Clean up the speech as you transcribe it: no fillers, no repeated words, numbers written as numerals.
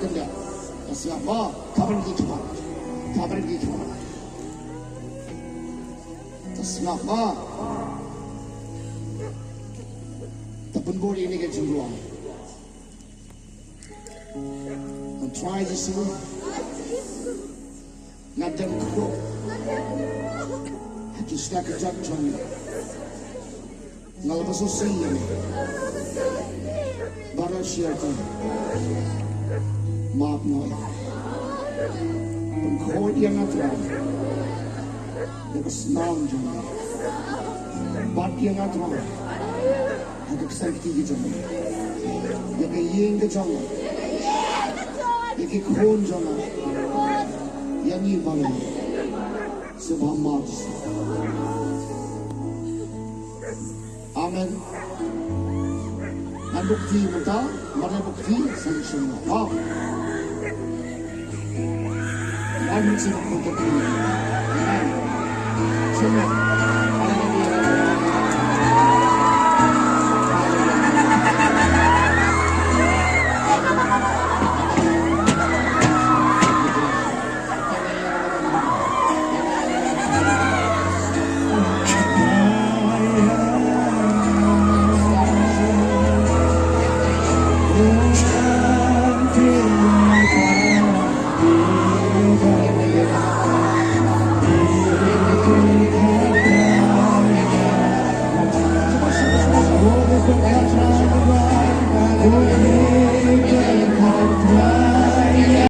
กันเลยแต่เสียว่าข้าพเจ้าข้าพเจ้าแต่เสียว่าแต่เป็นบริเวณนี้ก็จุดว่ามัน try this one นัดเดินครบจะสกัดจับจนnggak lepas usia ni, baru siapa maaf noi, pengkau dia ngatra, dia kesenang jangan, bat dia ngatra, ada kesakti jangan, dia keyeng jangan, dia kekon jangan, yang ini baru sebab maaf. Amen. Dan bukti kita, mana bukti sama-sama. Ah, Amen. Amen. Semua.